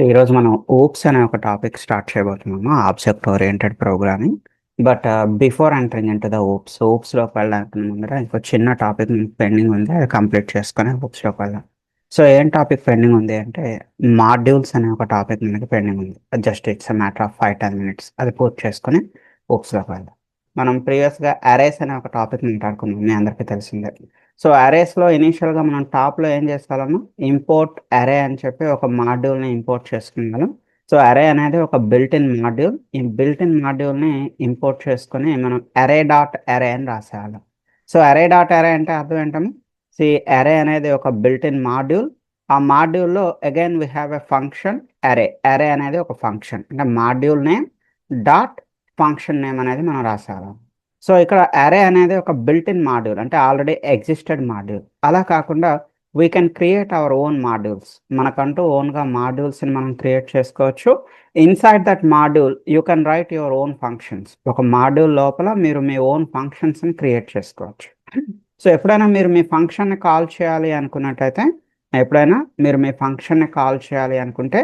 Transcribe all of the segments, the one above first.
ఈరోజు మనం ఓప్స్ అనే ఒక టాపిక్ స్టార్ట్ చేయబోతున్నాము. Object oriented programming. But before entering into the ఓప్స్లోకి వెళ్ళడానికి ముందర ఇంకో చిన్న టాపిక్ పెండింగ్ ఉంది. అది కంప్లీట్ చేసుకొని ఓప్స్లోకి వెళ్దాం. సో ఏం టాపిక్ పెండింగ్ ఉంది అంటే మాడ్యూల్స్ అనే ఒక టాపిక్ మనకి పెండింగ్ ఉంది. Just it's matter of 5-10 minutes. అది పూర్తి చేసుకొని ఓప్స్లోకి వెళ్దాం. మనం ప్రీవియస్గా అరేస్ అనే ఒక టాపిక్ మాట్లాడుకున్నాం, మీ అందరికీ తెలిసిందే. సో అరేస్లో ఇనీషియల్గా మనం టాప్లో ఏం చేసుకోవాలన్నా ఇంపోర్ట్ అరే అని చెప్పి ఒక మాడ్యూల్ని ఇంపోర్ట్ చేసుకున్నాం. సో అరే అనేది ఒక బిల్ట్ ఇన్ మాడ్యూల్. ఈ బిల్ట్ ఇన్ మాడ్యూల్ని ఇంపోర్ట్ చేసుకొని మనం అరే డాట్ అరే అని రాసేయాలి. సో అరే డాట్ అరే అంటే అర్థం ఏంటంటే అరే అనేది ఒక బిల్ట్ ఇన్ మాడ్యూల్. ఆ మాడ్యూల్లో again we have a function అరే. అరే అనేది ఒక ఫంక్షన్, అంటే module name dot function name అనేది మనం రాసేయాలి. సో ఇక్కడ అరే అనేది ఒక బిల్ట్ ఇన్ మాడ్యూల్, అంటే ఆల్రెడీ ఎగ్జిస్టెడ్ మాడ్యూల్. అలా కాకుండా we can create our own modules. మనకంటూ ఓన్గా మాడ్యూల్స్ని మనం క్రియేట్ చేసుకోవచ్చు. Inside that module you can write your own functions. ఒక మాడ్యూల్ లోపల మీరు మీ ఓన్ ఫంక్షన్స్ని క్రియేట్ చేసుకోవచ్చు. సో ఎప్పుడైనా మీరు మీ ఫంక్షన్ని కాల్ చేయాలి అనుకున్నట్టయితే, ఎప్పుడైనా మీరు మీ ఫంక్షన్ని కాల్ చేయాలి అనుకుంటే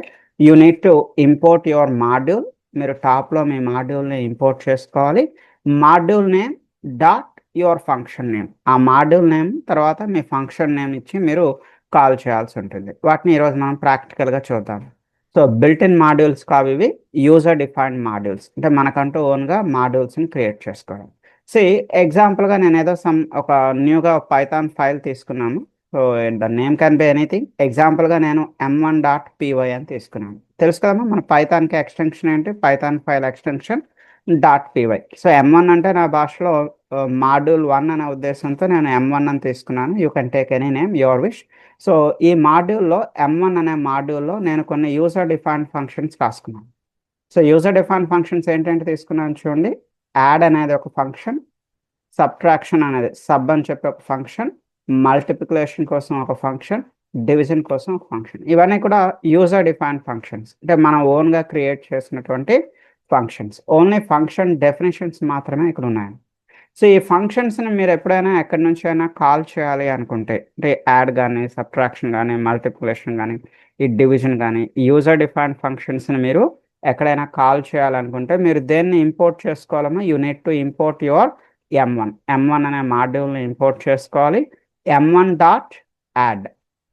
you need to import your module. మీరు టాప్లో మీ మాడ్యూల్ని ఇంపోర్ట్ చేసుకోవాలి. Module name dot your function name. ఆ మాడ్యూల్ నేమ్ తర్వాత మీ ఫంక్షన్ నేమ్ ఇచ్చి మీరు కాల్ చేయాల్సి ఉంటుంది. వాటిని ఈరోజు మనం ప్రాక్టికల్గా చూద్దాం. సో బిల్ట్ ఇన్ మాడ్యూల్స్ కావు ఇవి, యూజర్ డిఫైన్డ్ మాడ్యూల్స్, అంటే మనకంటూ ఓన్గా మాడ్యూల్స్ని క్రియేట్ చేసుకోవడం. ఎగ్జాంపుల్గా నేను ఏదో ఒక న్యూగా పైథాన్ ఫైల్ తీసుకున్నాము. So the name can be anything. ఎగ్జాంపుల్గా నేను m1.py అని తీసుకున్నాను. తెలుసు కదమ్మా మన పైథాన్కి ఎక్స్టెన్షన్ ఏంటి, Python file extension .py. So M1 అంటే నా భాషలో మాడ్యూల్ 1 అనే ఉద్దేశంతో నేను M1 అని తీసుకున్నాను. You can take any name your wish. So ఈ మాడ్యూల్లో M1 అనే మాడ్యూల్లో నేను కొన్ని యూజర్ డిఫైన్డ్ ఫంక్షన్స్ రాసుకున్నాను. సో యూజర్ డిఫైన్డ్ ఫంక్షన్స్ ఏంటంటే తీసుకున్నాను చూడండి. యాడ్ అనేది ఒక ఫంక్షన్, సబ్ట్రాక్షన్ అనేది సబ్ అని చెప్పి ఒక ఫంక్షన్, మల్టిప్లికేషన్ కోసం ఒక ఫంక్షన్, డివిజన్ కోసం ఒక ఫంక్షన్. ఇవన్నీ కూడా యూజర్ డిఫైన్డ్ ఫంక్షన్స్, అంటే మనం ఓన్గా క్రియేట్ చేసినటువంటి ఫంక్షన్స్. ఓన్లీ ఫంక్షన్ డెఫినేషన్స్ మాత్రమే ఇక్కడ ఉన్నాయి. సో ఈ ఫంక్షన్స్ని మీరు ఎప్పుడైనా ఎక్కడి నుంచి అయినా కాల్ చేయాలి అనుకుంటే, అంటే యాడ్ కానీ, సబ్ట్రాక్షన్ కానీ, మల్టిప్లికేషన్ కానీ, ఈ డివిజన్ కానీ, యూజర్ డిఫైన్డ్ ఫంక్షన్స్ని మీరు ఎక్కడైనా కాల్ చేయాలనుకుంటే మీరు దేన్ని ఇంపోర్ట్ చేసుకోవాలన్నా you need to import your M1 అనే మాడ్యూల్ని ఇంపోర్ట్ చేసుకోవాలి. M1 dot add,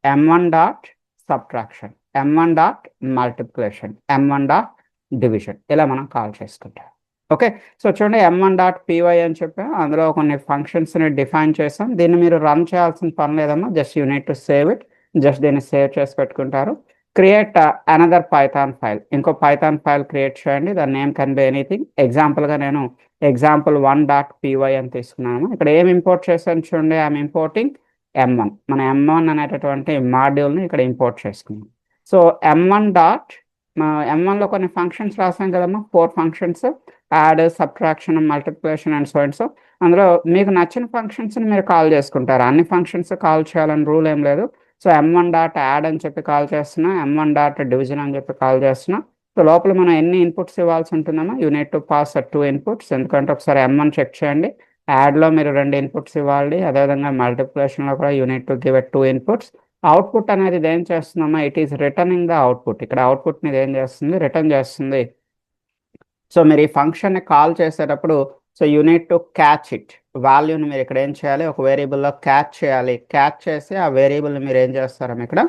M1 dot subtraction, M1 dot multiplication, M1 dot division, ఇలా మనం కాల్ చేసుకుంటాం. ఓకే, సో చూడండి M1.py అని చెప్పి అందులో కొన్ని ఫంక్షన్స్ని డిఫైన్ చేసాం. దీన్ని మీరు రన్ చేయాల్సిన పని లేదమ్మా, just you need to save it. Just దీన్ని సేవ్ చేసి పెట్టుకుంటారు. క్రియేట్ అనదర్ పైథాన్ ఫైల్, ఇంకో పైథాన్ ఫైల్ క్రియేట్ చేయండి. దాని నేమ్ కెన్ బి ఎనీథింగ్. ఎగ్జాంపుల్గా నేను example1.py అని తీసుకున్నాను. ఇక్కడ ఏం ఇంపోర్ట్ చేశాను చూడండి, ఐఎమ్ ఇంపోర్టింగ్ M1. మన M1 అనేటటువంటి మాడ్యూల్ని ఇక్కడ ఇంపోర్ట్ చేసుకున్నాం. సో M1 డాట్ M1లో కొన్ని ఫంక్షన్స్ రాసాం కదమ్మా, 4 functions, add, subtraction, multiplication and so and so. అందులో మీకు నచ్చిన ఫంక్షన్స్ని మీరు కాల్ చేసుకుంటారు. అన్ని ఫంక్షన్స్ కాల్ చేయాలని రూల్ ఏం లేదు. సో M1 డాట్ యాడ్ అని చెప్పి కాల్ చేస్తున్నా, M1 డాట్ డివిజన్ అని చెప్పి కాల్ చేస్తున్నా. సో లోపల మనం ఎన్ని ఇన్పుట్స్ ఇవ్వాల్సి ఉంటుందమ్మా, you need to pass 2 inputs. ఎందుకంటే ఒకసారి M1 చెక్ చేయండి, యాడ్లో మీరు 2 ఇన్పుట్స్ ఇవ్వాలి. అదేవిధంగా మల్టిప్లికేషన్లో కూడా you need to give 2 inputs. Output అనేది ఇది ఏం చేస్తుందమ్మా, it is returning the output. ఇక్కడ అవుట్పుట్ మీద ఏం చేస్తుంది, రిటర్న్ చేస్తుంది. సో మీరు ఈ ఫంక్షన్ని కాల్ చేసేటప్పుడు so you need to catch it. వాల్యూని మీరు ఇక్కడ ఏం చేయాలి, ఒక వేరియబుల్లో క్యాచ్ చేయాలి. క్యాచ్ చేసి ఆ వేరియబుల్ని మీరు ఏం చేస్తారో ఇక్కడ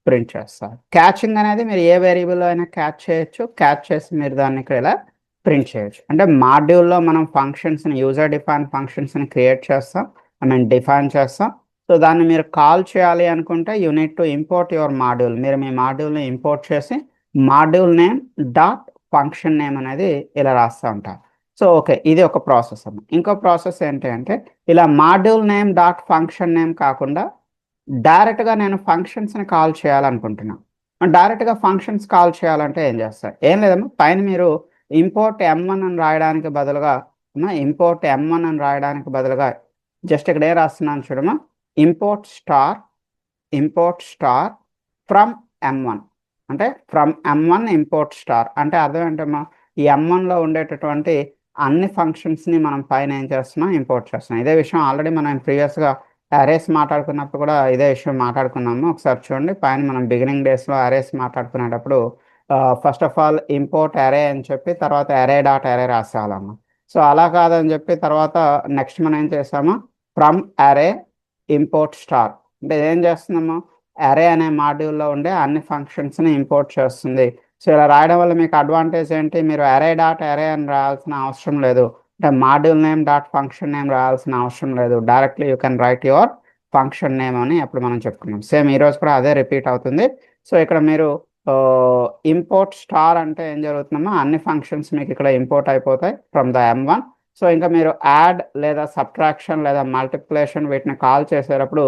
ప్రింట్ చేస్తారు. క్యాచింగ్ అనేది మీరు ఏ వేరియబుల్లో అయినా క్యాచ్ చేయొచ్చు. క్యాచ్ చేసి మీరు దాన్ని ఇక్కడ ఇలా ప్రింట్ చేయొచ్చు. అంటే మాడ్యూల్లో మనం ఫంక్షన్స్ని, యూజర్ డిఫైన్ ఫంక్షన్స్ని క్రియేట్ చేస్తాం, డిఫైన్ చేస్తాం. సో దాన్ని మీరు కాల్ చేయాలి అనుకుంటే you need to import your module. మీరు మీ మాడ్యూల్ని ఇంపోర్ట్ చేసి module name dot function name అనేది ఇలా రాస్తూ ఉంటారు. సో ఓకే, ఇది ఒక ప్రాసెస్ అమ్మ. ఇంకో ప్రాసెస్ ఏంటి అంటే ఇలా module name dot function name కాకుండా డైరెక్ట్గా నేను ఫంక్షన్స్ని కాల్ చేయాలనుకుంటున్నాను. డైరెక్ట్గా ఫంక్షన్స్ కాల్ చేయాలంటే ఏం చేస్తారు, ఏం లేదమ్మా, పైన మీరు ఇంపోర్ట్ M1 అని రాయడానికి బదులుగా జస్ట్ ఇక్కడ ఏ రాస్తున్నాను చూడమ్మా, ఇంపోర్ట్ స్టార్ ఫ్రమ్ M1. అంటే ఫ్రమ్ M1 ఇంపోర్ట్ స్టార్ అంటే అర్థం ఏంటమ్మా, ఈ M1లో ఉండేటటువంటి అన్ని ఫంక్షన్స్ని మనం పైన ఏం చేస్తున్నాం, ఇంపోర్ట్ చేస్తున్నాం. ఇదే విషయం ఆల్రెడీ మనం ప్రీవియస్గా అరేస్ మాట్లాడుకున్నప్పుడు కూడా ఇదే విషయం మాట్లాడుకున్నాము. ఒకసారి చూడండి, పైన మనం బిగినింగ్ డేస్లో అరేస్ మాట్లాడుకునేటప్పుడు first of all import array అని చెప్పి తర్వాత అరే డాట్ అరే రాసేయాలమ్మా. సో అలా కాదని చెప్పి తర్వాత నెక్స్ట్ మనం ఏం చేసాము, ఫ్రమ్ అరే ఇంపోర్ట్ స్టార్ అంటే ఏం చేస్తున్నాము, అరే అనే మాడ్యూల్లో ఉండే అన్ని ఫంక్షన్స్ని ఇంపోర్ట్ చేస్తుంది. సో ఇలా రాయడం వల్ల మీకు అడ్వాంటేజ్ ఏంటి, మీరు అరే డాట్ అరే అని రాయాల్సిన అవసరం లేదు, అంటే module name dot function name రాయాల్సిన అవసరం లేదు, directly you can write your function name అని అప్పుడు మనం చెప్పుకున్నాం. సేమ్ ఈరోజు కూడా అదే రిపీట్ అవుతుంది. సో ఇక్కడ మీరు ఇంపోర్ట్ స్టార్ అంటే ఏం జరుగుతుందమ్మా, అన్ని ఫంక్షన్స్ మీకు ఇక్కడ ఇంపోర్ట్ అయిపోతాయి ఫ్రమ్ ద M1. సో ఇంకా మీరు యాడ్ లేదా సబ్ట్రాక్షన్ లేదా మల్టిప్లికేషన్ వీటిని కాల్ చేసేటప్పుడు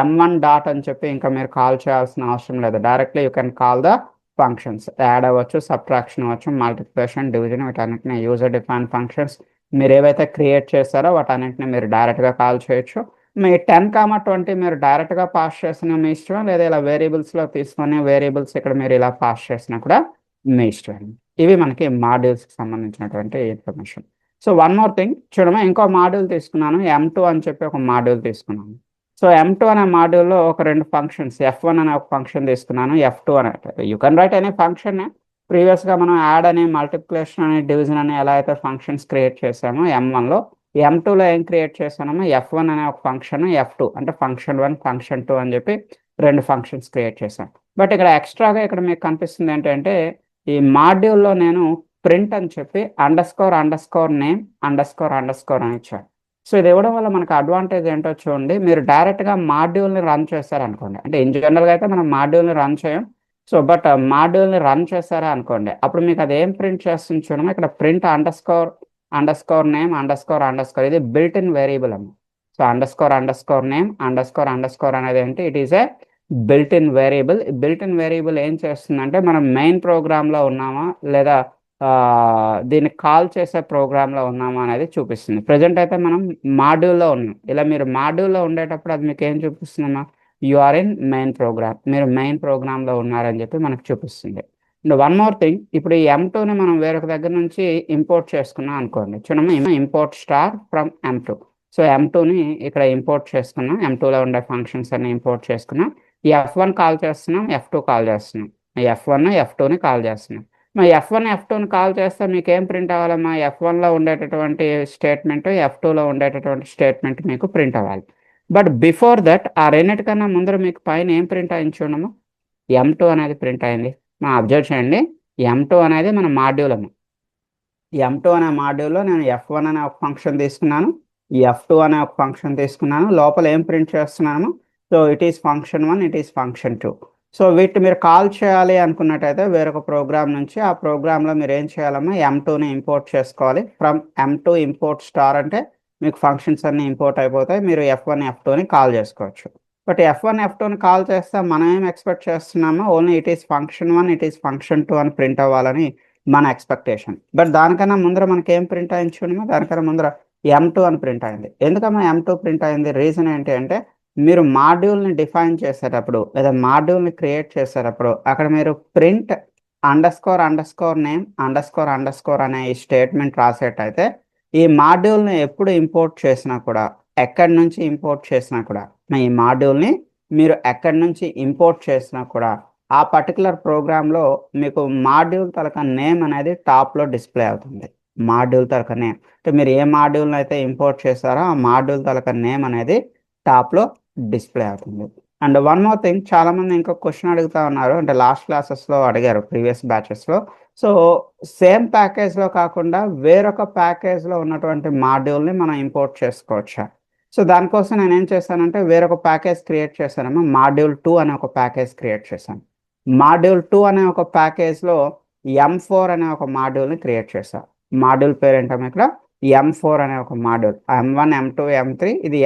M1 డాట్ అని చెప్పి ఇంకా మీరు కాల్ చేయాల్సిన అవసరం లేదు, directly you can call the functions. Add అవ్వచ్చు, సబ్ట్రాక్షన్ అవ్వచ్చు, మల్టిప్లికేషన్, డివిజన్, వీటన్నిటిని యూజర్ డిఫైన్ ఫంక్షన్స్ మీరు ఏవైతే క్రియేట్ చేస్తారో వాటన్నిటిని మీరు డైరెక్ట్గా కాల్ చేయొచ్చు. మీ 10, 20 మీరు డైరెక్ట్గా పాస్ చేసిన మీ ఇష్టం, లేదా ఇలా వేరియబుల్స్లో తీసుకొని వేరియబుల్స్ ఇక్కడ మీరు ఇలా పాస్ చేసినా కూడా మీ ఇష్టం. ఇవి మనకి మాడ్యూల్స్కి సంబంధించినటువంటి information. So one more thing చూడమా, ఇంకో మాడ్యూల్ తీసుకున్నాను, M2 అని చెప్పి ఒక మాడ్యూల్ తీసుకున్నాను. సో M2 అనే మాడ్యూల్లో ఒక రెండు ఫంక్షన్స్, F1 అనే ఒక ఫంక్షన్ తీసుకున్నాను, F2 అనే, యూ కెన్ రైట్ అనే ఫంక్షన్. ప్రీవియస్గా మనం యాడ్ అని, మల్టిప్లికేషన్ అని, డివిజన్ అని ఎలా అయితే ఫంక్షన్స్ క్రియేట్ చేసామో M1లో, M2లో ఏం క్రియేట్ చేశానమో F1 అనే ఒక ఫంక్షన్, F2 అంటే ఫంక్షన్ 1 ఫంక్షన్ 2 అని చెప్పి రెండు ఫంక్షన్స్ క్రియేట్ చేశాను. బట్ ఇక్కడ ఎక్స్ట్రాగా ఇక్కడ మీకు కనిపిస్తుంది ఏంటంటే, ఈ మాడ్యూల్లో నేను ప్రింట్ అని చెప్పి __నేమ్ __ అని ఇచ్చాను. సో ఇది ఇవ్వడం వల్ల మనకు అడ్వాంటేజ్ ఏంటో చూడండి, మీరు డైరెక్ట్గా మాడ్యూల్ని రన్ చేశారనుకోండి, అంటే ఇన్ జనరల్గా అయితే మనం మాడ్యూల్ని రన్ చేయం, సో బట్ మాడ్యూల్ని రన్ చేశారా అనుకోండి, అప్పుడు మీకు అది ఏం ప్రింట్ చేస్తుంది చూడమా, ఇక్కడ ప్రింట్ __నేమ్ ___ ఇది బిల్ట్ ఇన్ వేరియబుల్ అమ్మ. సో __నేమ్ ___ అనేది ఏంటి, it is a built in variable. Built in variable ఏం చేస్తుందంటే మనం మెయిన్ ప్రోగ్రామ్లో ఉన్నామా లేదా దీన్ని కాల్ చేసే ప్రోగ్రామ్లో ఉన్నామా అనేది చూపిస్తుంది. ప్రజెంట్ అయితే మనం మాడ్యూల్లో ఉన్నాం, ఇలా మీరు మాడ్యూల్లో ఉండేటప్పుడు అది మీకు ఏం చూపిస్తుందమ్మా, you are in main program, మీరు మెయిన్ ప్రోగ్రామ్లో ఉన్నారని చెప్పి మనకు చూపిస్తుంది. అండ్ వన్ మోర్ థింగ్, ఇప్పుడు ఈ M2ని మనం వేరొక దగ్గర నుంచి ఇంపోర్ట్ చేసుకున్నాం అనుకోండి, చూడమ్మా import star from M2. So M2ని ఇక్కడ ఇంపోర్ట్ చేసుకున్నాం, M2లో ఉండే ఫంక్షన్స్ అన్ని ఇంపోర్ట్ చేసుకున్నాం, ఈ F1 కాల్ చేస్తున్నాం, F2 కాల్ చేస్తున్నాం, ఈ F1 F2ని కాల్ చేస్తున్నాం. మరి F1 F2ని కాల్ చేస్తే మీకు ఏం ప్రింట్ అవ్వాలమ్మా, F1లో ఉండేటటువంటి స్టేట్మెంట్, F2లో ఉండేటటువంటి స్టేట్మెంట్ మీకు ప్రింట్ అవ్వాలి. బట్ బిఫోర్ దట్ ఆ రెండింటికన్నా ముందర మీకు పైన ఏం ప్రింట్ అయింది చూడము, M2 అనేది ప్రింట్ అయింది. మనం అబ్జర్వ్ చేయండి, M2 అనేది మన మాడ్యూల్ అమ్మ. M2 అనే మాడ్యూల్లో నేను F1 అనే ఒక ఫంక్షన్ తీసుకున్నాను, ఈ F2 అనే ఒక ఫంక్షన్ తీసుకున్నాను, లోపల ఏం ప్రింట్ చేస్తున్నాను, so it is function 1, it is function 2. So వీటిని మీరు కాల్ చేయాలి అనుకున్నట్టయితే వేరొక ప్రోగ్రామ్ నుంచి, ఆ ప్రోగ్రాంలో మీరు ఏం చేయాలమ్మా, M2ని ఇంపోర్ట్ చేసుకోవాలి. ఫ్రమ్ M2 ఇంపోర్ట్ స్టార్ అంటే మీకు ఫంక్షన్స్ అన్ని ఇంపోర్ట్ అయిపోతాయి, మీరు F1 F2ని కాల్ చేసుకోవచ్చు. బట్ F1 F2ని కాల్ చేస్తే మనం ఏం ఎక్స్పెక్ట్ చేస్తున్నామో, only it is function 1, it is function 2 అని ప్రింట్ అవ్వాలని మన ఎక్స్పెక్టేషన్. బట్ దానికన్నా ముందర మనకి ఏం ప్రింట్ అయింది చూడమో, దానికన్నా ముందర M2 అని ప్రింట్ అయింది. ఎందుకమ్మా M2 ప్రింట్ అయింది, రీజన్ ఏంటి అంటే, మీరు మాడ్యూల్ని డిఫైన్ చేసేటప్పుడు లేదా మాడ్యూల్ని క్రియేట్ చేసేటప్పుడు అక్కడ మీరు ప్రింట్ __నేమ్ ___ అనే ఈ స్టేట్మెంట్ రాసేటైతే, ఈ మాడ్యూల్ని ఎప్పుడు ఇంపోర్ట్ చేసినా కూడా, ఎక్కడి నుంచి ఇంపోర్ట్ చేసినా కూడా, ఈ మాడ్యూల్ని మీరు ఎక్కడి నుంచి ఇంపోర్ట్ చేసినా కూడా ఆ పర్టికులర్ ప్రోగ్రాంలో మీకు మాడ్యూల్ తరక నేమ్ అనేది టాప్లో డిస్ప్లే అవుతుంది. మాడ్యూల్ తరక నేమ్ అంటే మీరు ఏ మాడ్యూల్ని అయితే ఇంపోర్ట్ చేస్తారో ఆ మాడ్యూల్ తరక నేమ్ అనేది టాప్లో డిస్ప్లే అవుతుంది. అండ్ వన్ మోర్ థింగ్, చాలామంది ఇంకొక క్వశ్చన్ అడుగుతా ఉన్నారు, అంటే లాస్ట్ క్లాసెస్లో అడిగారు ప్రీవియస్ బ్యాచెస్లో. సో సేమ్ ప్యాకేజ్లో కాకుండా వేరొక ప్యాకేజ్లో ఉన్నటువంటి మాడ్యూల్ని మనం ఇంపోర్ట్ చేసుకోవచ్చా? సో దానికోసం నేను ఏం చేశానంటే వేరొక ప్యాకేజ్ క్రియేట్ చేశానమ్మా, మాడ్యూల్ 2 అనే ఒక ప్యాకేజ్ క్రియేట్ చేశాను. మాడ్యూల్ 2 అనే ఒక ప్యాకేజ్లో M4 అనే ఒక మాడ్యూల్ని క్రియేట్ చేశాను. మాడ్యూల్ పేరు ఏంటమ్మా ఇక్కడ, M4 అనే ఒక మాడ్యూల్, M1 M2 M3, ఇది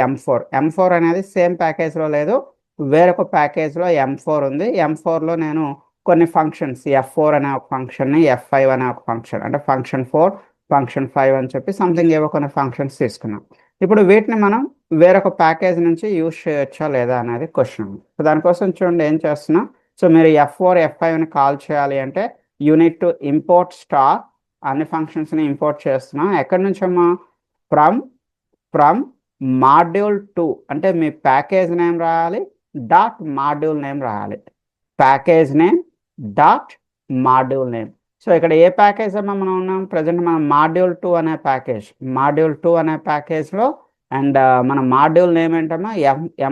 M4 అనేది సేమ్ ప్యాకేజ్లో లేదు, వేరొక ప్యాకేజ్లో M4 ఉంది. M4లో నేను కొన్ని ఫంక్షన్స్ F4 అనే ఒక ఫంక్షన్ని, F5 అనే ఒక ఫంక్షన్, అంటే ఫంక్షన్ 4 ఫంక్షన్ 5 అని చెప్పి సంథింగ్ ఏవో కొన్ని ఫంక్షన్స్ తీసుకున్నాం. ఇప్పుడు వీటిని మనం వేరొక ప్యాకేజ్ నుంచి యూజ్ చేయొచ్చా లేదా అనేది క్వశ్చన్. సో దానికోసం చూడండి ఏం చేస్తున్నా, సో మీరు F4 F5ని కాల్ చేయాలి అంటే యూనిట్ టు ఇంపోర్ట్ స్టార్, అన్ని ఫంక్షన్స్ని ఇంపోర్ట్ చేస్తున్నా, ఎక్కడి నుంచమ్మా, ఫ్రమ్ మాడ్యూల్ 2 అంటే మీ ప్యాకేజ్ నేమ్ రాయాలి, డాట్ మాడ్యూల్ నేమ్ రాయాలి, package name dot module name. So ఇక్కడ ఏ ప్యాకేజ్ అమ్మా మనం ఉన్నాం ప్రజెంట్ మనం మాడ్యూల్ 2 అనే ప్యాకేజ్, మాడ్యూల్ 2 అనే ప్యాకేజ్లో అండ్ మన మాడ్యూల్ నేమ్ ఏంటమ్మా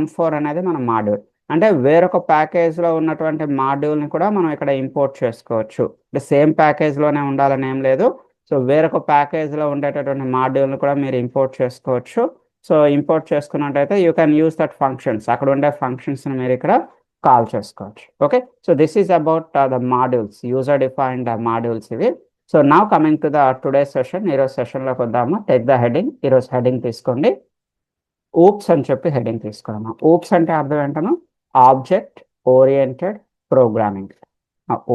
M4 అనేది మన మాడ్యూల్. అంటే వేరొక ప్యాకేజ్లో ఉన్నటువంటి మాడ్యూల్ని కూడా మనం ఇక్కడ ఇంపోర్ట్ చేసుకోవచ్చు. అంటే సేమ్ ప్యాకేజ్లోనే ఉండాలని ఏం లేదు. సో వేరొక ప్యాకేజ్లో ఉండేటటువంటి మాడ్యూల్ని కూడా మీరు ఇంపోర్ట్ చేసుకోవచ్చు. సో ఇంపోర్ట్ చేసుకున్నట్టయితే you can use that functions, అక్కడ ఉండే ఫంక్షన్స్ని మీరు ఇక్కడ కాల్ చేసుకోవచ్చు. Okay, so this is about the modules, user defined modules ఇవి. So now coming to the today session, ఈరోజు సెషన్లోకి వద్దాము. టేక్ ద హెడింగ్, ఈరోజు హెడింగ్ తీసుకోండి, ఊప్స్ అని చెప్పి హెడింగ్ తీసుకున్నాము. ఊప్స్ అంటే అర్థం ఏంటను, object oriented programming.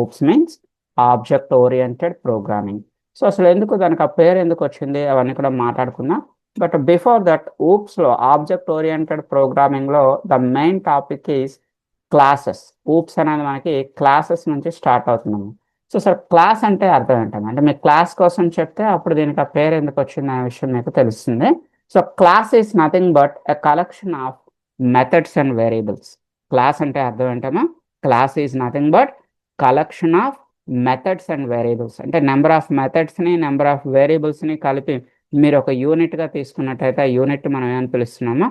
OOPS means object oriented programming. So అసలు ఎందుకు దానికి ఆ పేరు ఎందుకు వచ్చింది అవన్నీ కూడా మాట్లాడుకుందాం. బట్ బిఫోర్ దట్, ఊప్స్లో ఆబ్జెక్ట్ ఓరియంటెడ్ ప్రోగ్రామింగ్లో the main topic is classes. OOPS అనేది మనకి క్లాసెస్ నుంచి స్టార్ట్ అవుతున్నాము. సో సార్ క్లాస్ అంటే అర్థం ఏంటంటే, అంటే మీ క్లాస్ కోసం చెప్తే అప్పుడు దీనికి ఆ పేరు ఎందుకు వచ్చింది అనే విషయం మీకు తెలుస్తుంది. So class is nothing but a collection of methods and variables. Class అంటే అర్థం ఏంటమ్మా, class is nothing but collection of methods and variables. అంటే నెంబర్ ఆఫ్ మెథడ్స్ని నెంబర్ ఆఫ్ వేరియబుల్స్ని కలిపి మీరు ఒక యూనిట్గా తీసుకున్నట్టయితే ఆ యూనిట్ మనం ఏమని పిలుస్తున్నామో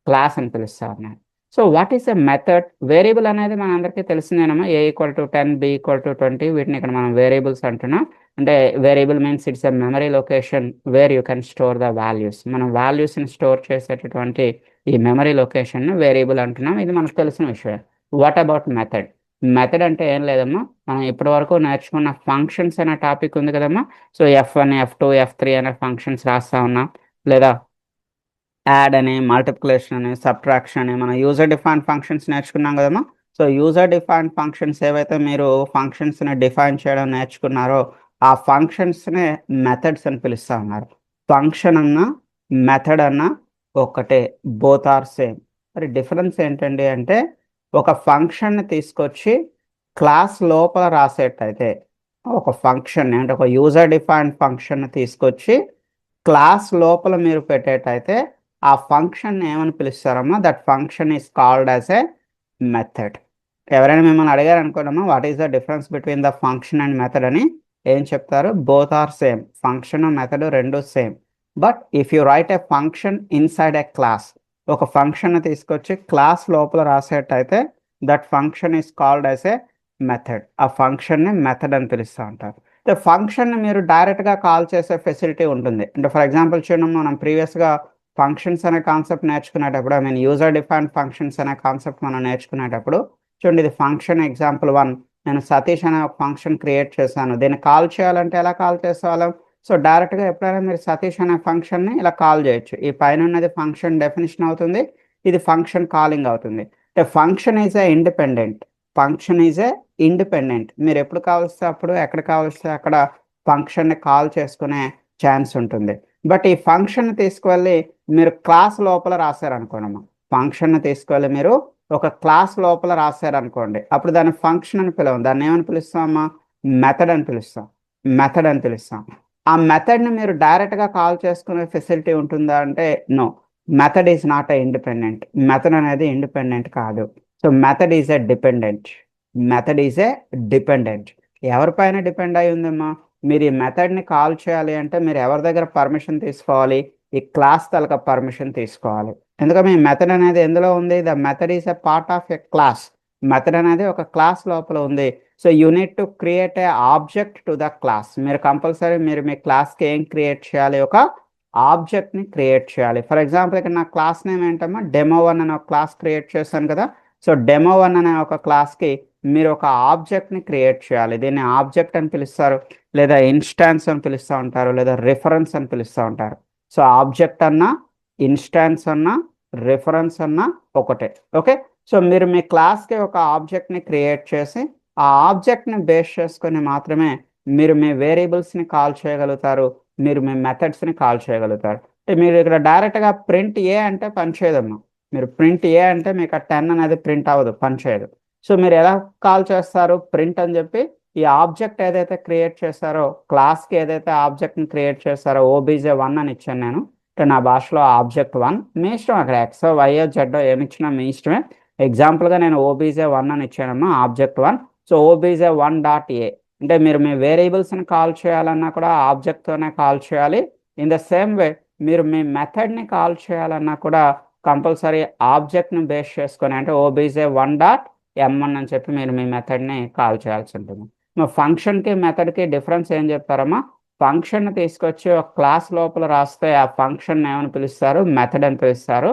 క్లాస్ అని పిలుస్తాం అన్నమాట. So what is a method? Variable అనేది మన అందరికీ తెలిసిందేనమ్మా, A=10, B=20, వీటిని ఇక్కడ మనం వేరియబుల్స్ అంటున్నాం. అంటే variable means it's a memory location where you can store the values. మనం వాల్యూస్ని స్టోర్ చేసేటటువంటి ఈ మెమరీ లొకేషన్ వేరియబుల్ అంటున్నాం, ఇది మనకు తెలిసిన విషయం. What about method? మెథడ్ అంటే ఏం లేదమ్మా, మనం ఇప్పటి వరకు నేర్చుకున్న ఫంక్షన్స్ అనే టాపిక్ ఉంది కదమ్మా. సో F1, F2, F3 అనే ఫంక్షన్స్ రాస్తా ఉన్నాం, లేదా యాడ్ అని, మల్టిప్లికేషన్ అని, సబ్ట్రాక్షన్ అని మన యూజర్ డిఫైన్ ఫంక్షన్స్ నేర్చుకున్నాం కదమ్మా. సో యూజర్ డిఫైన్ ఫంక్షన్స్ ఏవైతే మీరు ఫంక్షన్స్ని డిఫైన్ చేయడం నేర్చుకున్నారో ఆ ఫంక్షన్స్నే మెథడ్స్ అని పిలుస్తూ ఉన్నారు. ఫంక్షన్ అన్నా మెథడ్ అన్నా ఒకటే, బోత్ ఆర్ సేమ్. మరి డిఫరెన్స్ ఏంటండి అంటే, ఒక ఫంక్షన్ని తీసుకొచ్చి క్లాస్ లోపల రాసేటైతే, ఒక ఫంక్షన్ అంటే ఒక యూజర్ డిఫైన్ ఫంక్షన్ని తీసుకొచ్చి క్లాస్ లోపల మీరు పెట్టేటైతే ఆ ఫంక్షన్ ఏమని పిలుస్తారమ్మా, that function is called as a method. ఎవరైనా మిమ్మల్ని అడిగారు అనుకోండమ్మా, what is the difference between the function and method అని, ఏం చెప్తారు? Both are same. Function method రెండు same. But if you write a function inside a class, ఒక function తీసుకొచ్చి క్లాస్ లోపల రాసేటైతే that function is called as a method. ఆ ఫంక్షన్ని మెథడ్ అని పిలుస్తూ ఉంటారు. ఫంక్షన్ మీరు డైరెక్ట్గా కాల్ చేసే ఫెసిలిటీ ఉంటుంది. అంటే ఫర్ ఎగ్జాంపుల్ చూడండి, మనం ప్రీవియస్గా ఫంక్షన్స్ అనే కాన్సెప్ట్ నేర్చుకునేటప్పుడు, I mean user define functions అనే కాన్సెప్ట్ మనం నేర్చుకునేటప్పుడు చూడండి, ఇది ఫంక్షన్ ఎగ్జాంపుల్ 1. నేను సతీష్ అనే ఒక ఫంక్షన్ క్రియేట్ చేశాను. దీన్ని కాల్ చేయాలంటే ఎలా కాల్ చేసేవాళ్ళం? సో డైరెక్ట్గా ఎప్పుడైనా మీరు సతీష్ అనే ఫంక్షన్ని ఇలా కాల్ చేయొచ్చు. ఈ పైన ఉన్నది ఫంక్షన్ డెఫినేషన్ అవుతుంది, ఇది ఫంక్షన్ కాలింగ్ అవుతుంది. అంటే function is a independent, function is a independent. మీరు ఎప్పుడు కావలిస్తే అప్పుడు, ఎక్కడ కావలిస్తే అక్కడ ఫంక్షన్ని కాల్ చేసుకునే ఛాన్స్ ఉంటుంది. బట్ ఈ ఫంక్షన్ తీసుకువెళ్ళి మీరు క్లాస్ లోపల రాశారనుకోండి, ఫంక్షన్ని తీసుకువెళ్ళి మీరు ఒక క్లాస్ లోపల రాశారనుకోండి, అప్పుడు దాన్ని ఫంక్షన్ అని పిలవం, దాన్ని ఏమని పిలుస్తామా? మెథడ్ అని పిలుస్తాం, మెథడ్ అని పిలుస్తాం. ఆ మెథడ్ని మీరు డైరెక్ట్గా కాల్ చేసుకునే ఫెసిలిటీ ఉంటుందా అంటే no, method is not a independent. Method అనేది ఇండిపెండెంట్ కాదు. So method is a dependent, method is a dependent. ఎవరిపైన డిపెండ్ అయి ఉందమ్మా? మీరు ఈ మెథడ్ని కాల్ చేయాలి అంటే మీరు ఎవరి దగ్గర పర్మిషన్ తీసుకోవాలి? ఈ క్లాస్ తలక పర్మిషన్ తీసుకోవాలి. ఎందుకంటే ఈ మెథడ్ అనేది ఎందులో ఉంది? The method is a part of a class. Method అనేది ఒక క్లాస్ లోపల ఉంది. So you need to create a object to the class. మీరు కంపల్సరీ మీరు మీ క్లాస్కి ఏం క్రియేట్ చేయాలి? ఒక ఆబ్జెక్ట్ని క్రియేట్ చేయాలి. ఫర్ ఎగ్జాంపుల్ ఇక్కడ నా క్లాస్ నేమ్ ఏంటమ్మా, Demo1 అనే ఒక క్లాస్ క్రియేట్ చేశాను కదా. సో Demo1 అనే ఒక క్లాస్కి మీరు ఒక ఆబ్జెక్ట్ని క్రియేట్ చేయాలి. దీన్ని ఆబ్జెక్ట్ అని పిలుస్తారు, లేదా ఇన్స్టాన్స్ అని పిలుస్తూ ఉంటారు, లేదా రిఫరెన్స్ అని పిలుస్తూ ఉంటారు. సో ఆబ్జెక్ట్ అన్నా, ఇన్స్టాన్స్ అన్నా, రిఫరెన్స్ అన్నా ఒకటే. ఓకే, సో మీరు మీ క్లాస్కి ఒక ఆబ్జెక్ట్ని క్రియేట్ చేసి ఆ ఆబ్జెక్ట్ని బేస్ చేసుకొని మాత్రమే మీరు మీ వేరియబుల్స్ని కాల్ చేయగలుగుతారు, మీరు మీ మెథడ్స్ని కాల్ చేయగలుగుతారు. అంటే మీరు ఇక్కడ డైరెక్ట్గా ప్రింట్ ఏ అంటే పనిచేయదమ్మా. మీరు ప్రింట్ ఏ అంటే మీకు ఆ 10 అనేది ప్రింట్ అవ్వదు, పనిచేయదు. సో మీరు ఎలా కాల్ చేస్తారు? ప్రింట్ అని చెప్పి ఈ ఆబ్జెక్ట్ ఏదైతే క్రియేట్ చేస్తారో, క్లాస్కి ఏదైతే ఆబ్జెక్ట్ని క్రియేట్ చేస్తారో, OBJ1 అని ఇచ్చాను నేను. అంటే నా భాషలో ఆబ్జెక్ట్ 1, మీ ఇష్టం, అక్కడ ఎక్సో వైఓ జెడ్ఓ ఏమి ఇచ్చినా మీ ఇష్టమే. ఎగ్జాంపుల్గా నేను OBJ1 అని ఇచ్చానమ్మా, ఆబ్జెక్ట్ 1. సో OBJ1.a అంటే మీరు మీ వేరియబుల్స్ని కాల్ చేయాలన్నా కూడా ఆబ్జెక్ట్తోనే కాల్ చేయాలి. ఇన్ ద సేమ్ వే మీరు మీ మెథడ్ని కాల్ చేయాలన్నా కూడా కంపల్సరీ ఆబ్జెక్ట్ని బేస్ చేసుకొని, అంటే ఓబీజే 1.m1 అని చెప్పి మీరు మీ మెథడ్ని కాల్ చేయాల్సి ఉంటుంది. ఫంక్షన్కి మెథడ్కి డిఫరెన్స్ ఏం చెప్తారమ్మా? ఫంక్షన్ తీసుకొచ్చి ఒక క్లాస్ లోపల రాస్తే ఆ ఫంక్షన్ ఏమని పిలుస్తారు? మెథడ్ అని పిలుస్తారు.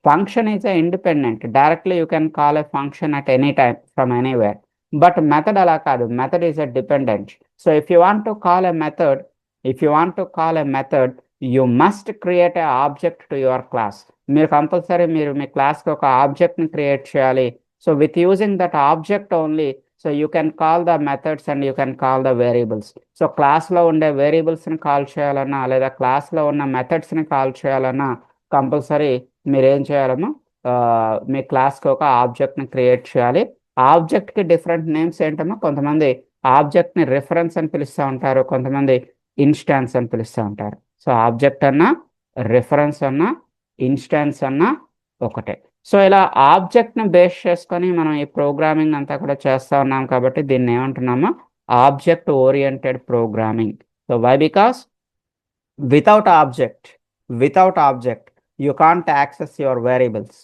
Function is independent, directly you can call a function at any time from anywhere. But method అలా కాదు, method is a dependent. So if you want to call a method, if you want to call a method, you must create a object to your class. మీరు compulsory మీరు మీ క్లాస్కి ఒక ఆబ్జెక్ట్ని create చేయాలి. So with using that object only, so you can call the methods and you can call the variables. So క్లాస్లో ఉండే వేరియబుల్స్ని call చేయాలన్నా లేదా క్లాస్లో ఉన్న మెథడ్స్ని కాల్ చేయాలన్నా కంపల్సరీ మీరు ఏం చేయాలమ్మా? మీ క్లాస్కి ఒక ఆబ్జెక్ట్ని క్రియేట్ చేయాలి. ఆబ్జెక్ట్కి డిఫరెంట్ నేమ్స్ ఏంటమ్మా? కొంతమంది ఆబ్జెక్ట్ని రిఫరెన్స్ అని పిలుస్తూ ఉంటారు, కొంతమంది ఇన్స్టాన్స్ అని పిలుస్తూ ఉంటారు. సో ఆబ్జెక్ట్ అన్నా, రిఫరెన్స్ అన్నా, ఇన్స్టాన్స్ అన్నా ఒకటే. సో ఇలా ఆబ్జెక్ట్ని బేస్ చేసుకొని మనం ఈ ప్రోగ్రామింగ్ అంతా కూడా చేస్తూ ఉన్నాం కాబట్టి దీన్ని ఏమంటున్నామా? Object oriented programming. So why? Because without object you can't access your variables.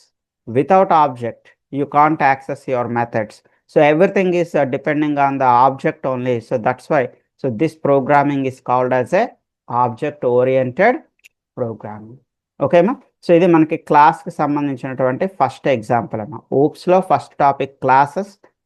Without object you can't access your methods. So everything is depending on the object only. So that's why, so this programming is called as a object oriented programming. Okay ma? So ఇది మనకి క్లాస్కి సంబంధించినటువంటి first example అమ్మా. ఓప్స్లో first topic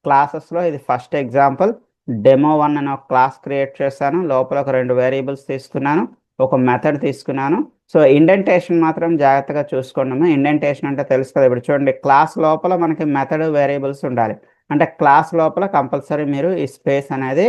క్లాసెస్లో ఇది first example. Demo1 అని ఒక class create చేశాను, లోపల ఒక 2 వేరియబుల్స్ తీసుకున్నాను, ఒక మెథడ్ తీసుకున్నాను. సో ఇండెంటేషన్ మాత్రం జాగ్రత్తగా చూసుకోండి. ఇండెంటేషన్ అంటే తెలుసు కదా. ఇప్పుడు చూడండి, క్లాస్ లోపల మనకి మెథడ్ వేరియబుల్స్ ఉండాలి, అంటే క్లాస్ లోపల కంపల్సరీ మీరు ఈ స్పేస్ అనేది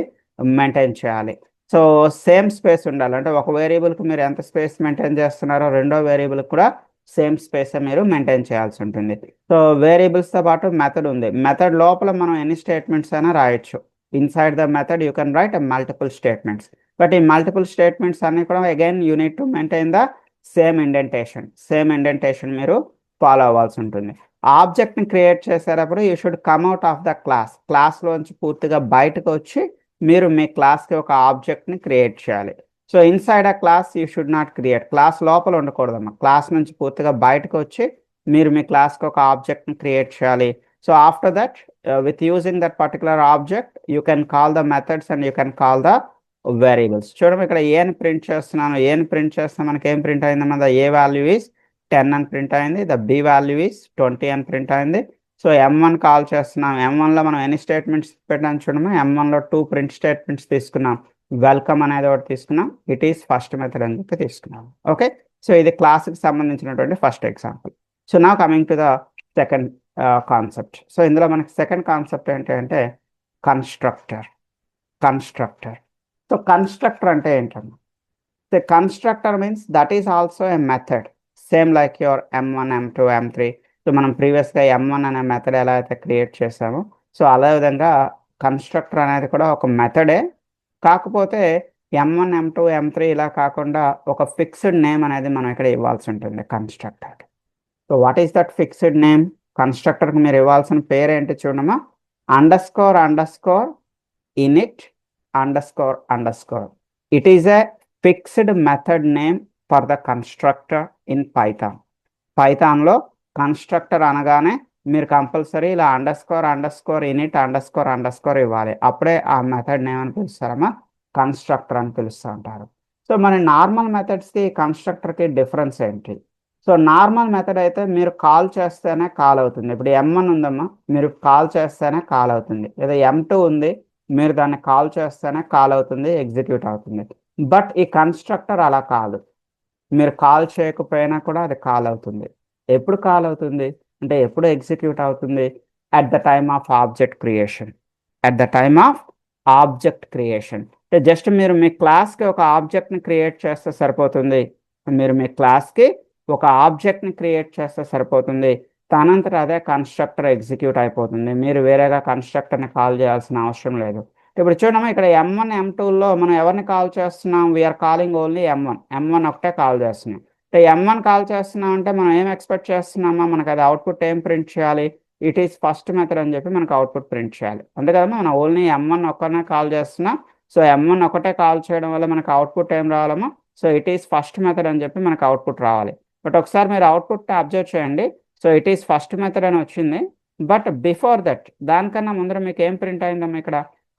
మెయింటైన్ చేయాలి. సో సేమ్ స్పేస్ ఉండాలి, అంటే ఒక వేరియబుల్కి మీరు ఎంత స్పేస్ మెయింటైన్ చేస్తున్నారో రెండో వేరియబుల్కి కూడా సేమ్ స్పేస్ మీరు మెయింటైన్ చేయాల్సి ఉంటుంది. సో వేరియబుల్స్తో పాటు మెథడ్ ఉంది, మెథడ్ లోపల మనం ఎన్ని స్టేట్మెంట్స్ అయినా రాయొచ్చు. Inside the method you can write multiple statements. But ఈ మల్టిపుల్ స్టేట్మెంట్స్ అన్ని కూడా again you need to maintain the same indentation మీరు ఫాలో అవ్వాల్సి ఉంటుంది. ఆబ్జెక్ట్ని క్రియేట్ చేసేటప్పుడు you should come out of the క్లాస్లోంచి పూర్తిగా బయటకు వచ్చి మీరు మీ క్లాస్కి ఒక ఆబ్జెక్ట్ని క్రియేట్ చేయాలి. So inside a class you should not create, class లోపల ఉండకూడదమ్మా, క్లాస్ నుంచి పూర్తిగా బయటకు వచ్చి మీరు మీ క్లాస్కి ఒక ఆబ్జెక్ట్ని క్రియేట్ చేయాలి. So after that with using that particular object you can call the methods and you can call the variables. చూడండి, ఇక్కడ ఏ అని ప్రింట్ చేస్తున్నాను, ఏని ప్రింట్ చేస్తే మనకి ఏం ప్రింట్ అయిందమ్మా? ద ఏ వాల్యూ ఈస్ 10 అని ప్రింట్ అయింది, ద బి వాల్యూ ఈస్ 20 అని ప్రింట్ అయింది. సో M1 కాల్ చేస్తున్నాం, M1లో మనం ఎన్ని స్టేట్మెంట్స్ పెట్టాను చూడమ్మా? M1లో 2 ప్రింట్ స్టేట్మెంట్స్ తీసుకున్నాం, వెల్కమ్ అనేది ఒకటి తీసుకున్నాం, ఇట్ ఈస్ ఫస్ట్ మెథడ్ అని చెప్పి తీసుకున్నాం. ఓకే, సో ఇది క్లాస్కి సంబంధించినటువంటి ఫస్ట్ ఎగ్జాంపుల్. సో నా coming to the second concept. So ఇందులో మనకి సెకండ్ కాన్సెప్ట్ ఏంటంటే కన్స్ట్రక్టర్. సో కన్స్ట్రక్టర్ అంటే ఏంటన్నా? The constructor means that is also a method, same like your M1, M2, M3. So మనం ప్రీవియస్గా M1 అనే మెథడ్ ఎలా అయితే క్రియేట్ చేసామో, సో అదే విధంగా కన్స్ట్రక్టర్ అనేది కూడా ఒక మెథడే, కాకపోతే M1, M2, M3 ఇలా కాకుండా ఒక ఫిక్స్డ్ నేమ్ అనేది మనం ఇక్కడ ఇవ్వాల్సి ఉంటుంది constructor. So what is that fixed name? కన్స్ట్రక్టర్కి మీరు ఇవ్వాల్సిన పేరు ఏంటి చూడమ్మా? Underscore init __. It is a fixed method name for the constructor in పైథాన్లో కన్స్ట్రక్టర్ అనగానే మీరు కంపల్సరీ ఇలా __init ___ ఇవ్వాలి, అప్పుడే ఆ మెథడ్ నేమ్ అని పిలుస్తారమ్మా, కన్స్ట్రక్టర్ అని పిలుస్తూ ఉంటారు. సో మన నార్మల్ మెథడ్స్కి కన్స్ట్రక్టర్కి డిఫరెన్స్ ఏంటి? సో నార్మల్ మెథడ్ అయితే మీరు కాల్ చేస్తేనే కాల్ అవుతుంది. ఇప్పుడు M1 ఉందమ్మా, మీరు కాల్ చేస్తేనే కాల్ అవుతుంది, లేదా M2 ఉంది, మీరు దాన్ని కాల్ చేస్తేనే కాల్ అవుతుంది, ఎగ్జిక్యూట్ అవుతుంది. బట్ ఈ కన్స్ట్రక్టర్ అలా కాదు, మీరు కాల్ చేయకపోయినా కూడా అది కాల్ అవుతుంది. ఎప్పుడు కాల్ అవుతుంది అంటే ఎప్పుడు ఎగ్జిక్యూట్ అవుతుంది? At the time of object creation. అంటే జస్ట్ మీరు మీ క్లాస్కి ఒక ఆబ్జెక్ట్ని క్రియేట్ చేస్తే సరిపోతుంది, తనంతట అదే కన్స్ట్రక్టర్ ఎగ్జిక్యూట్ అయిపోతుంది, మీరు వేరేగా కన్స్ట్రక్టర్ని కాల్ చేయాల్సిన అవసరం లేదు. ఇప్పుడు చూడమ్మా, ఇక్కడ M1, M2లో మనం ఎవరిని కాల్ చేస్తున్నాం? వీఆర్ కాలింగ్ ఓన్లీ M1 ఒకటే కాల్ చేస్తున్నాం. అంటే M1 కాల్ చేస్తున్నాం అంటే మనం ఏం ఎక్స్పెక్ట్ చేస్తున్నామా? మనకు అది అవుట్పుట్ ఏం ప్రింట్ చేయాలి? ఇట్ ఈస్ ఫస్ట్ మెథడ్ అని చెప్పి మనకు అవుట్పుట్ ప్రింట్ చేయాలి, అంతే కదమ్మా. మనం ఓన్లీ M1 ఒక్కనే కాల్ చేస్తున్నాం, సో M1 ఒకటే కాల్ చేయడం వల్ల మనకు అవుట్పుట్ ఏం రావాలమ్మా, so it is first method అని చెప్పి మనకు అవుట్పుట్ రావాలి. బట్ ఒకసారి మీరు అవుట్పుట్ అబ్జర్వ్ చేయండి. So it is first method అని వచ్చింది. బట్ బిఫోర్ దట్, దానికన్నా ముందర మీకు ఏం ప్రింట్ అయిందమ్మా, ఇక్కడ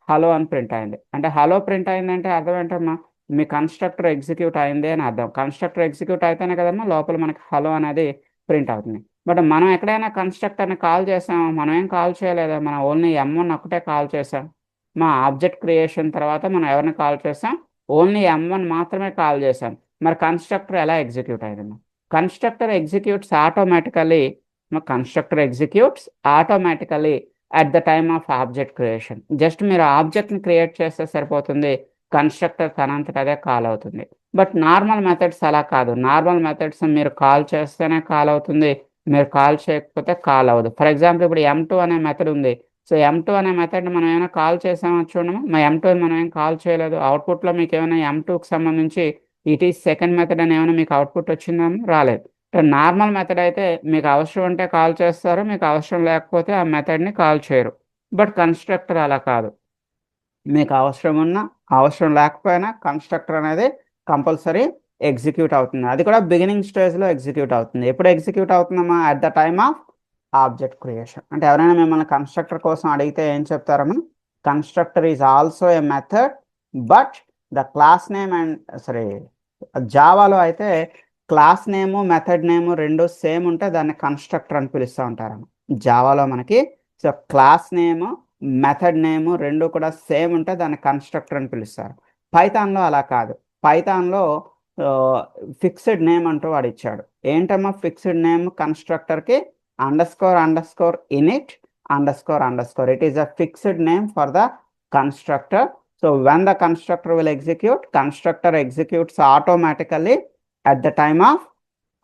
హలో అని ప్రింట్ అయింది. అంటే హలో ప్రింట్ అయిందంటే అర్థం ఏంటమ్మా, మీ కన్స్ట్రక్టర్ ఎగ్జిక్యూట్ అయింది అని అర్థం. కన్స్ట్రక్టర్ ఎగ్జిక్యూట్ అయితేనే కదమ్మా లోపల మనకి హలో అనేది ప్రింట్ అవుతుంది. బట్ మనం ఎక్కడైనా కన్స్ట్రక్టర్ని కాల్ చేసాం, మనం ఏం కాల్ చేయలేదు, మనం ఓన్లీ M1 ఒకటే కాల్ చేసాం. మా ఆబ్జెక్ట్ క్రియేషన్ తర్వాత మనం ఎవరిని కాల్ చేసాం, ఓన్లీ M1 మాత్రమే కాల్ చేసాం. మరి కన్స్ట్రక్టర్ ఎలా ఎగ్జిక్యూట్ అయిందమ్మా, constructor executes automatically constructor executes automatically at the time of object creation. Just మీరు ఆబ్జెక్ట్ని క్రియేట్ చేస్తే సరిపోతుంది, కన్స్ట్రక్టర్ తనంతట అదే కాల్ అవుతుంది. బట్ నార్మల్ మెథడ్స్ అలా కాదు. నార్మల్ మెథడ్స్ మీరు కాల్ చేస్తేనే కాల్ అవుతుంది, మీరు కాల్ చేయకపోతే కాల్ అవ్వదు. ఫర్ ఎగ్జాంపుల్ ఇప్పుడు M2 అనే మెథడ్ ఉంది. సో M2 అనే మెథడ్ మనం ఏమైనా కాల్ చేసామో చూడము, మా M2 మనం ఏం కాల్ చేయలేదు. అవుట్పుట్లో మీకు ఏమైనా M2కి సంబంధించి ఇట్ ఈస్ సెకండ్ మెథడ్ అని ఏమైనా మీకు అవుట్పుట్ వచ్చిందేమో, రాలేదు. నార్మల్ మెథడ్ అయితే మీకు అవసరం ఉంటే కాల్ చేస్తారు, మీకు అవసరం లేకపోతే ఆ మెథడ్ని కాల్ చేయరు. బట్ కన్స్ట్రక్టర్ అలా కాదు. మీకు అవసరం ఉన్నా అవసరం లేకపోయినా కన్స్ట్రక్టర్ అనేది కంపల్సరీ ఎగ్జిక్యూట్ అవుతుంది. అది కూడా బిగినింగ్ స్టేజ్లో ఎగ్జిక్యూట్ అవుతుంది. ఎప్పుడు ఎగ్జిక్యూట్ అవుతుందమ్మా, at the time of object creation. అంటే ఎవరైనా మిమ్మల్ని కన్స్ట్రక్టర్ కోసం అడిగితే ఏం చెప్తారమ్మా, constructor is also a method but the class name and సరే జావాలో అయితే క్లాస్ నేము మెథడ్ నేము రెండు సేమ్ ఉంటే దాన్ని కన్స్ట్రక్టర్ అని పిలుస్తూ ఉంటారమ్మ. జావాలో మనకి సో క్లాస్ నేము మెథడ్ నేము రెండు కూడా సేమ్ ఉంటే దాన్ని కన్స్ట్రక్టర్ అని పిలుస్తారు. పైథాన్లో అలా కాదు. పైథాన్లో ఫిక్స్డ్ నేమ్ అంటూ వాడు ఇచ్చాడు. ఏంటమ్మా ఫిక్స్డ్ నేమ్, కన్స్ట్రక్టర్కి underscore init underscore. It is a fixed name for the constructor. So when the constructor will execute, constructor executes automatically at the time of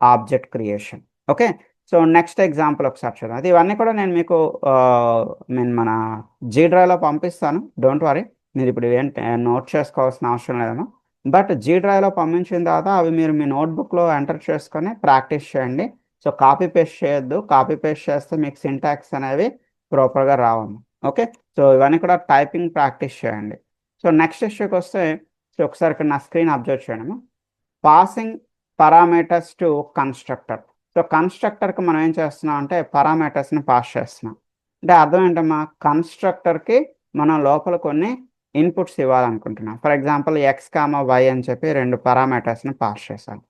object creation. Okay. So next example ఒకసారి చూద్దాం. అది ఇవన్నీ కూడా నేను మీకు మన G డ్రైవ్లో పంపిస్తాను. డోంట్ వరీ, మీరు ఇప్పుడు ఏం నోట్ చేసుకోవాల్సిన అవసరం లేదమ్మా. బట్ జీ డ్రైవ్లో పంపించిన తర్వాత అవి మీరు మీ నోట్బుక్లో ఎంటర్ చేసుకొని ప్రాక్టీస్ చేయండి. సో కాపీ పేస్ట్ చేయొద్దు. కాపీ పేస్ట్ చేస్తే మీకు సింటాక్స్ అనేవి ప్రాపర్గా రావమ్మా. ఓకే. సో ఇవన్నీ కూడా టైపింగ్ ప్రాక్టీస్ చేయండి. సో నెక్స్ట్ ఇష్యూకి వస్తే, సో ఒకసారి ఇక్కడ నా స్క్రీన్ అబ్జర్వ్ చేయండి. Passing parameters to constructor. So కన్స్ట్రక్టర్కి మనం ఏం చేస్తున్నాం అంటే పారామీటర్స్ని పాస్ చేస్తున్నాం. అంటే అర్థం ఏంటమ్మా, కన్స్ట్రక్టర్కి మనం లోపల కొన్ని ఇన్పుట్స్ ఇవ్వాలనుకుంటున్నాం. ఫర్ ఎగ్జాంపుల్ X, Y అని చెప్పి రెండు పారామీటర్స్ని పాస్ చేశాను.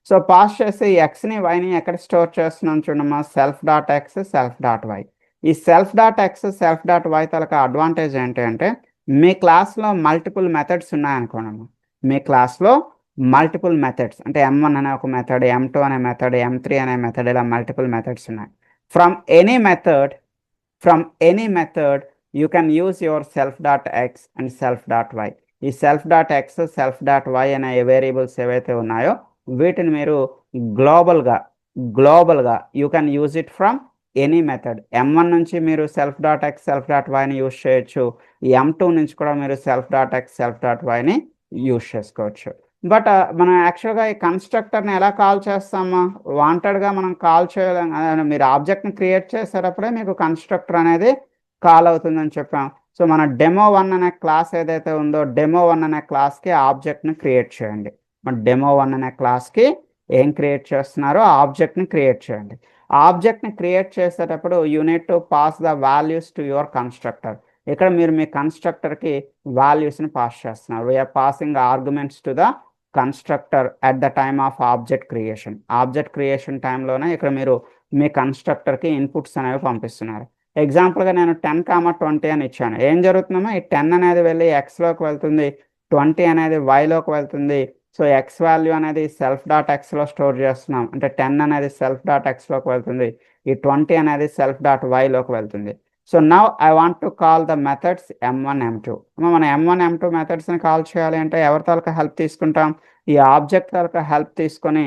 సో పాస్ చేసి Xని Yని ఎక్కడ స్టోర్ చేస్తున్నాం చూడమ్మా, self.x self.y. ఈ self.x self.y తలక అడ్వాంటేజ్ ఏంటి అంటే, మీ క్లాస్లో మల్టిపుల్ మెథడ్స్ ఉన్నాయనుకోండి. మీ క్లాస్లో మల్టిపుల్ మెథడ్స్ అంటే M1 అనే ఒక మెథడ్, M2 అనే మెథడ్, M3 అనే మెథడ్, ఇలా మల్టిపుల్ మెథడ్స్ ఉన్నాయి. From any method you can use your self.x and self.y. ఈ self.x self.y అనే వేరియబుల్స్ ఏవైతే ఉన్నాయో వీటిని మీరు గ్లోబల్గా you can use it from any method. M1 నుంచి మీరు self.x self.yని యూజ్ చేయొచ్చు. M2 నుంచి కూడా మీరు self.x self.yని యూజ్ చేసుకోవచ్చు. బట్ మనం యాక్చువల్గా ఈ కన్స్ట్రక్టర్ని ఎలా కాల్ చేస్తామా, వాంటెడ్గా మనం కాల్ చేయలేం. మీరు ఆబ్జెక్ట్ని క్రియేట్ చేసేటప్పుడే మీకు కన్స్ట్రక్టర్ అనేది కాల్ అవుతుందని చెప్పాం. సో మన డెమో1 అనే క్లాస్ ఏదైతే ఉందో, డెమో1 అనే క్లాస్కి ఆబ్జెక్ట్ని క్రియేట్ చేయండి. మన డెమో1 అనే క్లాస్కి ఏం క్రియేట్ చేస్తున్నారో ఆబ్జెక్ట్ని క్రియేట్ చేయండి. ఆబ్జెక్ట్ని క్రియేట్ చేసేటప్పుడు you need to pass the values to your constructor. ఇక్కడ మీరు మీ కన్స్ట్రక్టర్కి వాల్యూస్ని పాస్ చేస్తున్నారు. We're passing arguments to the constructor at the time of object creation. Object creation టైంలోనే ఇక్కడ మీరు మీ కన్స్ట్రక్టర్కి ఇన్పుట్స్ అనేవి పంపిస్తున్నారు. ఎగ్జాంపుల్గా నేను 10, 20 అని ఇచ్చాను. ఏం జరుగుతుందమ్మా, ఈ 10 అనేది వెళ్ళి Xలోకి వెళ్తుంది, 20 అనేది Yలోకి వెళ్తుంది. సో X వాల్యూ అనేది self.xలో స్టోర్ చేస్తున్నాం. అంటే 10 అనేది self.xలోకి వెళ్తుంది, ఈ 20 అనేది self.yలోకి వెళ్తుంది. So now I want to call the methods M1 M2. మన M1 M2 మెథడ్స్ని కాల్ చేయాలి అంటే ఎవరి తాలూకా హెల్ప్ తీసుకుంటాం, ఈ ఆబ్జెక్ట్ తాలూకా హెల్ప్ తీసుకొని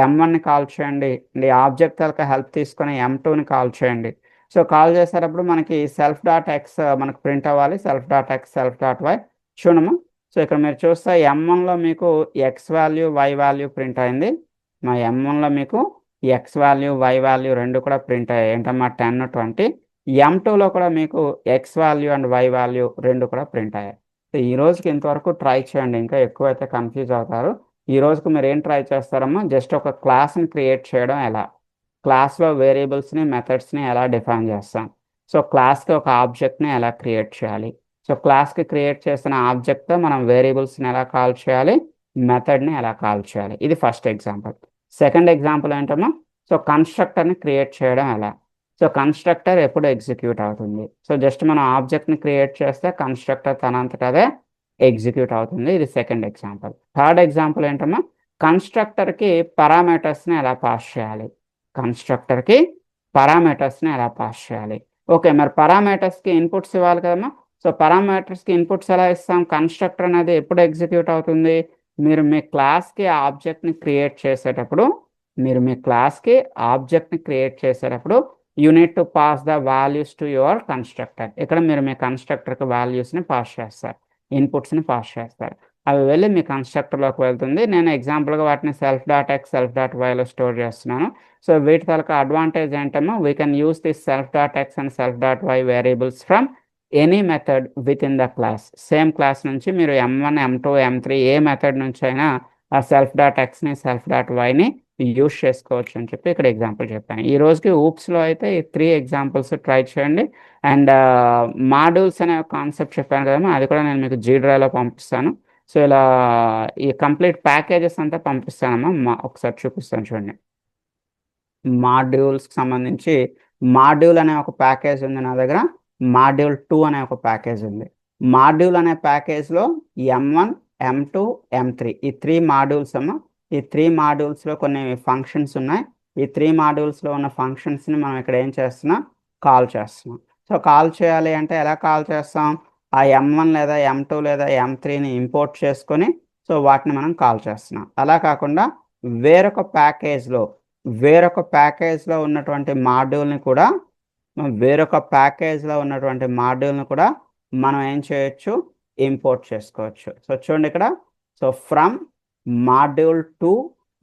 M1ని కాల్ చేయండి, ఈ ఆబ్జెక్ట్ తాలూకా హెల్ప్ తీసుకొని M2ని కాల్ చేయండి. సో కాల్ చేసేటప్పుడు మనకి self.x మనకు ప్రింట్ అవ్వాలి, self.x self.y. చూడము, సో ఇక్కడ మీరు చూస్తే M1లో మీకు X value Y value print అయింది. మా M1లో మీకు X వాల్యూ Y వాల్యూ రెండు కూడా ప్రింట్ అయ్యాయి. ఏంటమ్మా 10, 20. M2లో కూడా మీకు X value and Y value రెండు కూడా ప్రింట్ అయ్యాయి. సో ఈ రోజుకి ఇంతవరకు ట్రై చేయండి, ఇంకా ఎక్కువైతే కన్ఫ్యూజ్ అవుతారు. ఈ రోజుకి మీరు ఏం ట్రై చేస్తారమ్మా, జస్ట్ ఒక క్లాస్ని క్రియేట్ చేయడం ఎలా, క్లాస్లో వేరియబుల్స్ని మెథడ్స్ని ఎలా డిఫైన్ చేస్తాం, సో క్లాస్కి ఒక ఆబ్జెక్ట్ని ఎలా క్రియేట్ చేయాలి, సో క్లాస్కి క్రియేట్ చేసిన ఆబ్జెక్ట్తో మనం వేరియబుల్స్ని ఎలా కాల్ చేయాలి, మెథడ్ని ఎలా కాల్ చేయాలి, ఇది ఫస్ట్ ఎగ్జాంపుల్. సెకండ్ ఎగ్జాంపుల్ ఏంటమ్మా, సో కన్స్ట్రక్టర్ని క్రియేట్ చేయడం ఎలా, సో కన్స్ట్రక్టర్ ఎప్పుడు ఎగ్జిక్యూట్ అవుతుంది, సో జస్ట్ మనం ఆబ్జెక్ట్ని క్రియేట్ చేస్తే కన్స్ట్రక్టర్ తనంతట అదే ఎగ్జిక్యూట్ అవుతుంది, ఇది సెకండ్ ఎగ్జాంపుల్. థర్డ్ ఎగ్జాంపుల్ ఏంటమ్మా, కన్స్ట్రక్టర్కి పారామీటర్స్ని ఎలా పాస్ చేయాలి, కన్స్ట్రక్టర్కి పారామీటర్స్ని ఎలా పాస్ చేయాలి. ఓకే, మరి పారామీటర్స్కి ఇన్పుట్స్ ఇవ్వాలి కదమ్మా, సో పారామీటర్స్కి ఇన్పుట్స్ ఎలా ఇస్తాం, కన్స్ట్రక్టర్ అనేది ఎప్పుడు ఎగ్జిక్యూట్ అవుతుంది, మీరు మీ క్లాస్కి ఆబ్జెక్ట్ని క్రియేట్ చేసేటప్పుడు, you need to pass the values to your constructor. ఇక్కడ మీరు మీ కన్స్ట్రక్టర్కి వాల్యూస్ని పాస్ చేస్తారు, ఇన్పుట్స్ని పాస్ చేస్తారు, అవి వెళ్ళి మీ కన్స్ట్రక్టర్లోకి వెళ్తుంది. నేను ఎగ్జాంపుల్గా వాటిని self dot X self dot వైలో స్టోర్ చేస్తున్నాను. సో వీటి తాలూకా అడ్వాంటేజ్ ఏంటమ్మో, we can use this self dot X and self dot Y variables from any method within the class. Same class నుంచి మీరు M1 M2 M3 ఏ method నుంచి అయినా ఆ సెల్ఫ్ డాట్ ఎక్స్ని సెల్ఫ్ డాట్ వైని యూస్ చేసుకోవచ్చు అని చెప్పి ఇక్కడ ఎగ్జాంపుల్ చెప్పాను. ఈ రోజుకి ఊప్స్లో అయితే ఈ 3 ఎగ్జాంపుల్స్ ట్రై చేయండి. అండ్ మాడ్యూల్స్ అనే కాన్సెప్ట్ చెప్పాను కదమ్మా, అది కూడా నేను మీకు జీ డ్రైవ్లో పంపిస్తాను. సో ఇలా ఈ కంప్లీట్ ప్యాకేజెస్ అంతా పంపిస్తానమ్మా, ఒకసారి చూపిస్తాను చూడండి. మాడ్యూల్స్కి సంబంధించి మాడ్యూల్ అనే ఒక ప్యాకేజ్ ఉంది నా దగ్గర, మాడ్యూల్ 2 అనే ఒక ప్యాకేజ్ ఉంది. మాడ్యూల్ అనే ప్యాకేజ్లో M1 M2 M3 ఈ 3 మాడ్యూల్స్ అమ్మా. ఈ 3 మాడ్యూల్స్లో కొన్ని ఫంక్షన్స్ ఉన్నాయి. ఈ 3 మాడ్యూల్స్లో ఉన్న ఫంక్షన్స్ని మనం ఇక్కడ ఏం చేస్తున్నాం, కాల్ చేస్తున్నాం. సో కాల్ చేయాలి అంటే ఎలా కాల్ చేస్తాం, ఆ M1 లేదా M2 లేదా M3ని ఇంపోర్ట్ చేసుకొని సో వాటిని మనం కాల్ చేస్తున్నాం. అలా కాకుండా వేరొక ప్యాకేజ్లో ఉన్నటువంటి మాడ్యూల్ని కూడా మనం ఏం చేయొచ్చు, ఇంపోర్ట్ చేసుకోవచ్చు. సో చూడండి ఇక్కడ, so from module 2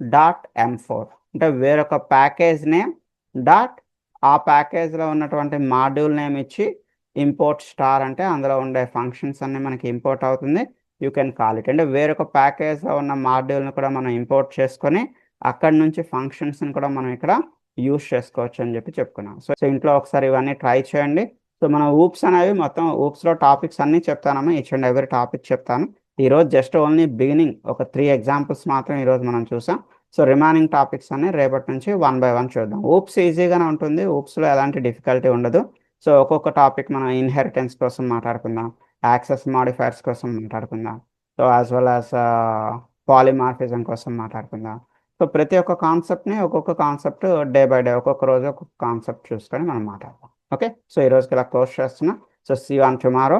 dot M4 అంటే వేరొక ప్యాకేజ్ నేమ్ డాట్ ఆ ప్యాకేజ్లో ఉన్నటువంటి మాడ్యూల్ నేమ్ ఇచ్చి ఇంపోర్ట్ స్టార్ అంటే అందులో ఉండే ఫంక్షన్స్ అన్నీ మనకి ఇంపోర్ట్ అవుతుంది. You can call it. అంటే వేరొక ప్యాకేజ్లో ఉన్న మాడ్యూల్ని కూడా మనం ఇంపోర్ట్ చేసుకొని అక్కడి నుంచి ఫంక్షన్స్ని కూడా మనం ఇక్కడ యూస్ చేసుకోవచ్చు అని చెప్పి చెప్పుకున్నాం. సో ఇంట్లో ఒకసారి ఇవన్నీ ట్రై చేయండి. సో మన ఊప్స్ అనేవి మొత్తం ఊప్స్లో టాపిక్స్ అన్నీ చెప్తానమ్మా, ఈచ్ అండ్ ఎవరీ టాపిక్ చెప్తాను. ఈరోజు జస్ట్ ఓన్లీ బిగినింగ్ ఒక 3 ఎగ్జాంపుల్స్ మాత్రం ఈరోజు మనం చూసాం. సో రిమైనింగ్ టాపిక్స్ అన్ని రేపటి నుంచి 1 by 1 చూద్దాం. ఊప్స్ ఈజీగానే ఉంటుంది, ఊప్స్లో ఎలాంటి డిఫికల్టీ ఉండదు. సో ఒక్కొక్క టాపిక్ మనం ఇన్హెరిటెన్స్ కోసం మాట్లాడుకుందాం, యాక్సెస్ మాడిఫైర్స్ కోసం మాట్లాడుకుందాం, so as well as polymorphism కోసం మాట్లాడుకుందాం. సో ప్రతి ఒక్క కాన్సెప్ట్ని ఒక్కొక్క కాన్సెప్ట్ డే బై డే ఒక్కొక్క రోజు ఒక్కొక్క కాన్సెప్ట్ చూసుకొని మనం మాట్లాడదాం. ఓకే, సో ఈ రోజుకి ఇలా క్లోజ్ చేస్తున్నా. So see you on tomorrow.